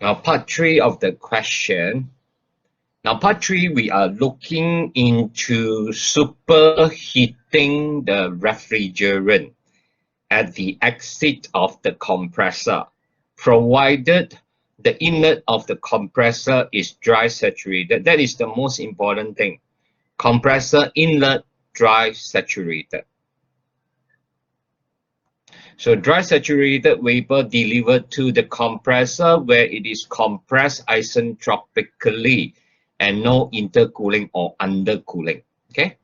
Now, part 3 of the question. Now, part 3, we are looking into superheating the refrigerant at the exit of the compressor, provided the inlet of the compressor is dry saturated. That is the most important thing. Compressor inlet dry saturated. So dry saturated vapor delivered to the compressor where it is compressed isentropically and no intercooling or undercooling. Okay,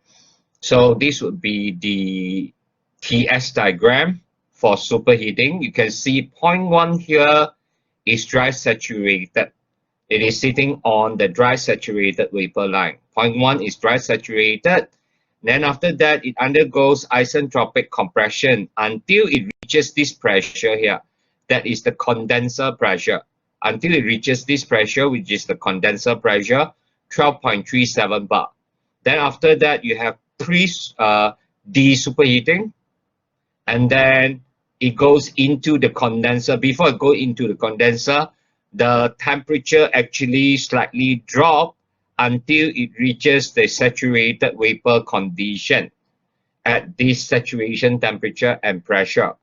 so this would be the TS diagram for superheating. You can see point 1 here is dry saturated. It is sitting on the dry saturated vapor line. Point 1 is dry saturated. Then after that, it undergoes isentropic compression until it reaches this pressure here. That is the condenser pressure. Until it reaches this pressure, which is the condenser pressure, 12.37 bar. Then after that, you have de-superheating. And then it goes into the condenser. Before it goes into the condenser, the temperature actually slightly drops until it reaches the saturated vapor condition at this saturation temperature and pressure.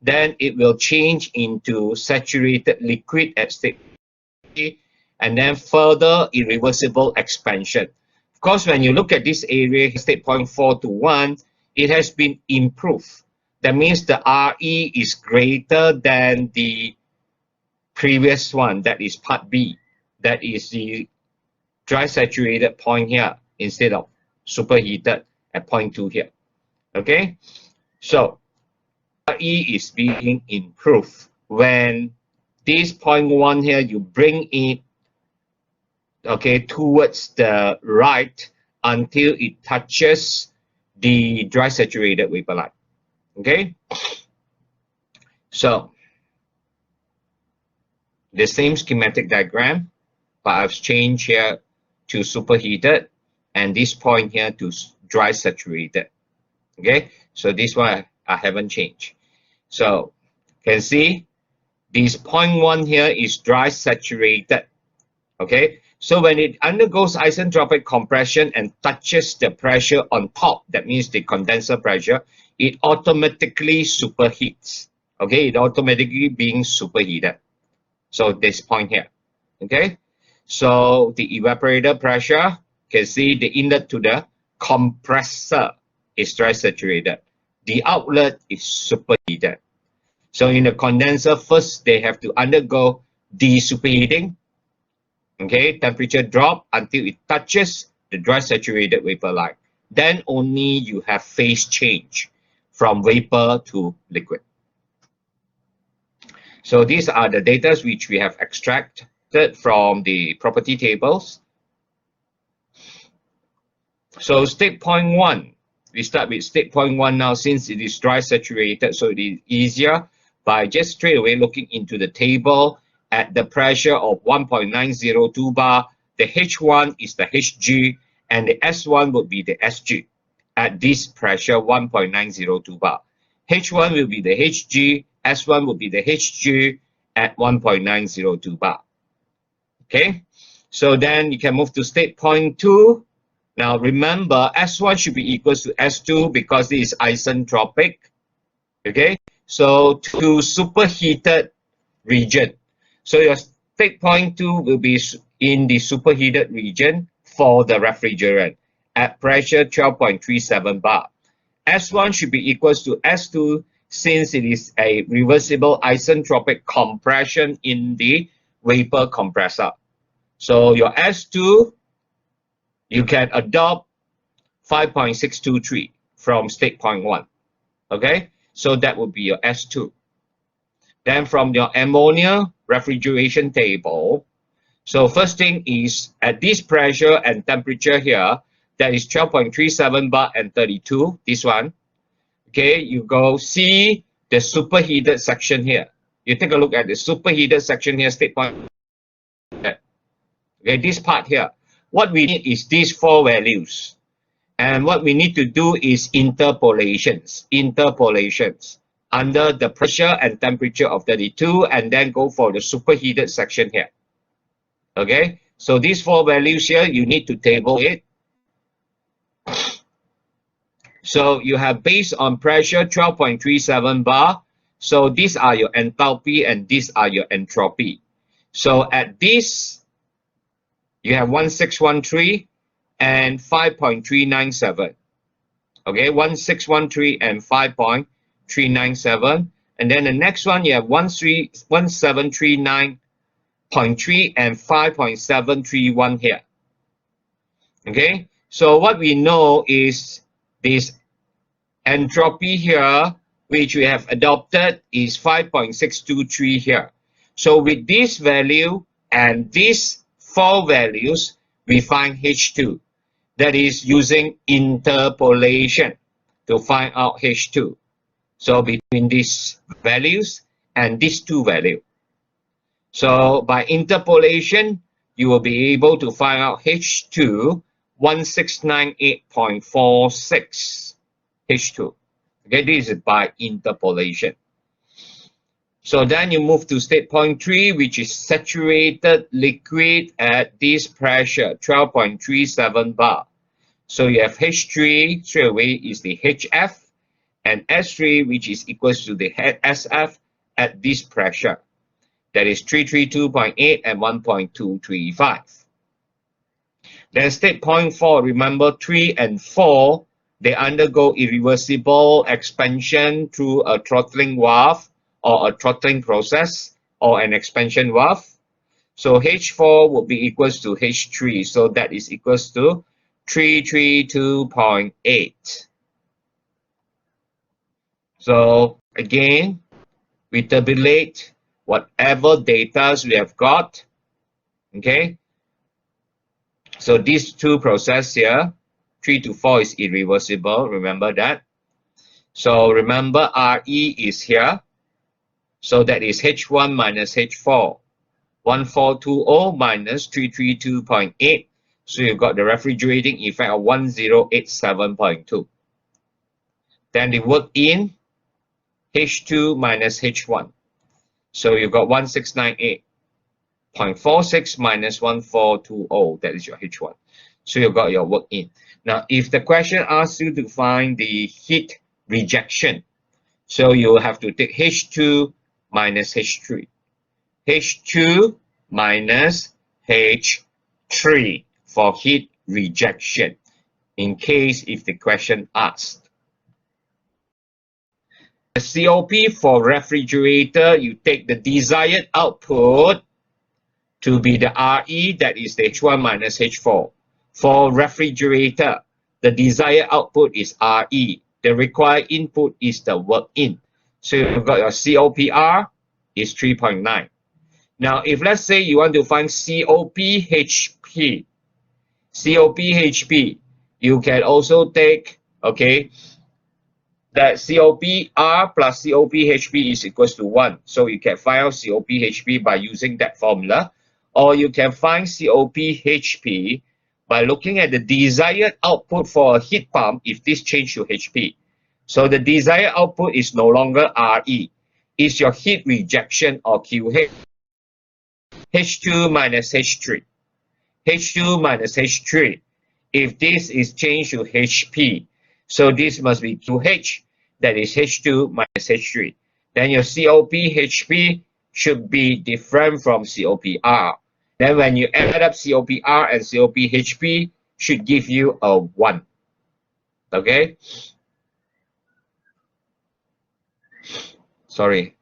Then it will change into saturated liquid at state 3, and then further irreversible expansion. Of course, when you look at this area, state point 4 to 1, it has been improved. That means the RE is greater than the previous one, that is part B. That is the dry saturated point here instead of superheated at point 2 here. Okay, so RE is being improved when this point 1 here, you bring it towards the right until it touches the dry saturated vapor line. Okay, so the same schematic diagram, but I've changed here to superheated and this point here to dry saturated. Okay, so this one I haven't changed. So you can see this point 1 here is dry saturated. Okay, so when it undergoes isentropic compression and touches the pressure on top, that means the condenser pressure, it automatically superheats. Okay, it automatically being superheated. So this point here. Okay, so the evaporator pressure, you can see the inlet to the compressor is dry saturated. The outlet is superheated. So in the condenser, first they have to undergo de-superheating. Okay, temperature drop until it touches the dry saturated vapor line. Then only you have phase change from vapor to liquid. So these are the data which we have extracted from the property tables. So state point 1, we start with state point 1 now since it is dry saturated, so it is easier by just straight away looking into the table at the pressure of 1.902 bar. The H1 is the Hg and the S1 would be the Sg at this pressure 1.902 bar. H1 will be the Hg, S1 will be the Hg at 1.902 bar. Okay, so then you can move to state point 2. Now remember, S1 should be equal to S2 because it is isentropic. Okay, so to superheated region. So your state point 2 will be in the superheated region for the refrigerant at pressure 12.37 bar. S1 should be equal to S2 since it is a reversible isentropic compression in the vapor compressor. So your S2, you can adopt 5.623 from state point 1. Okay, so that would be your S2. Then from your ammonia refrigeration table, so first thing is at this pressure and temperature here, that is 12.37 bar and 32, this one. Okay, you go see the superheated section here. You take a look at the superheated section here, state point. Okay, this part here. What we need is these 4 values. And what we need to do is interpolations. under the pressure and temperature of 32, and then go for the superheated section here. Okay, so these 4 values here, you need to table it. So you have based on pressure 12.37 bar. So these are your enthalpy and these are your entropy. So at this, you have 1613 and 5.397. Okay, 1613 and 5.397. And then the next one, you have 1739.3 and 5.731 here. Okay, so what we know is this entropy here, which we have adopted, is 5.623 here. So with this value and these 4 values, we find H2. That is using interpolation to find out H2. So between these values and these 2 values. So by interpolation, you will be able to find out H2 1698.46. H2. Okay, this is by interpolation. So then you move to state point 3, which is saturated liquid at this pressure, 12.37 bar. So you have H3 straight away is the HF, and S3, which is equals to the SF at this pressure. That is 332.8 and 1.235. Then state point 4, remember 3 and 4, they undergo irreversible expansion through a throttling valve or a throttling process or an expansion valve. So H4 will be equals to H3. So that is equals to 332.8. So again, we tabulate whatever data we have got. Okay. So these 2 processes here, 3 to 4 is irreversible. Remember that. So remember RE is here. So that is H1 minus H4. 1420 minus 332.8. So you've got the refrigerating effect of 1087.2. Then the work in H2 minus H1. So you've got 1698.46 minus 1420. That is your H1. So you've got your work in. Now, if the question asks you to find the heat rejection, so you have to take H2 minus H3. H2 minus H3 for heat rejection, in case if the question asked. The COP for refrigerator, you take the desired output to be the RE, that is the H1 minus H4. For refrigerator, the desired output is RE. The required input is the work in. So you've got your COPR is 3.9. Now, if let's say you want to find COPHP, you can also take, okay, that COPR plus COPHP is equals to 1. So you can find out COPHP by using that formula. Or you can find COPHP by looking at the desired output for a heat pump if this change to HP. So the desired output is no longer RE. It's your heat rejection or QH. H2 minus H3. H2 minus H3. If this is changed to HP, so this must be QH, that is H2 minus H3. Then your COPHP should be different from COPR. Then when you add up COPR and COPHP, should give you a 1. Okay? Sorry.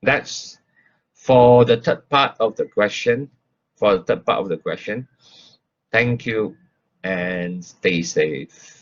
That's for the third part of the question. Thank you and stay safe.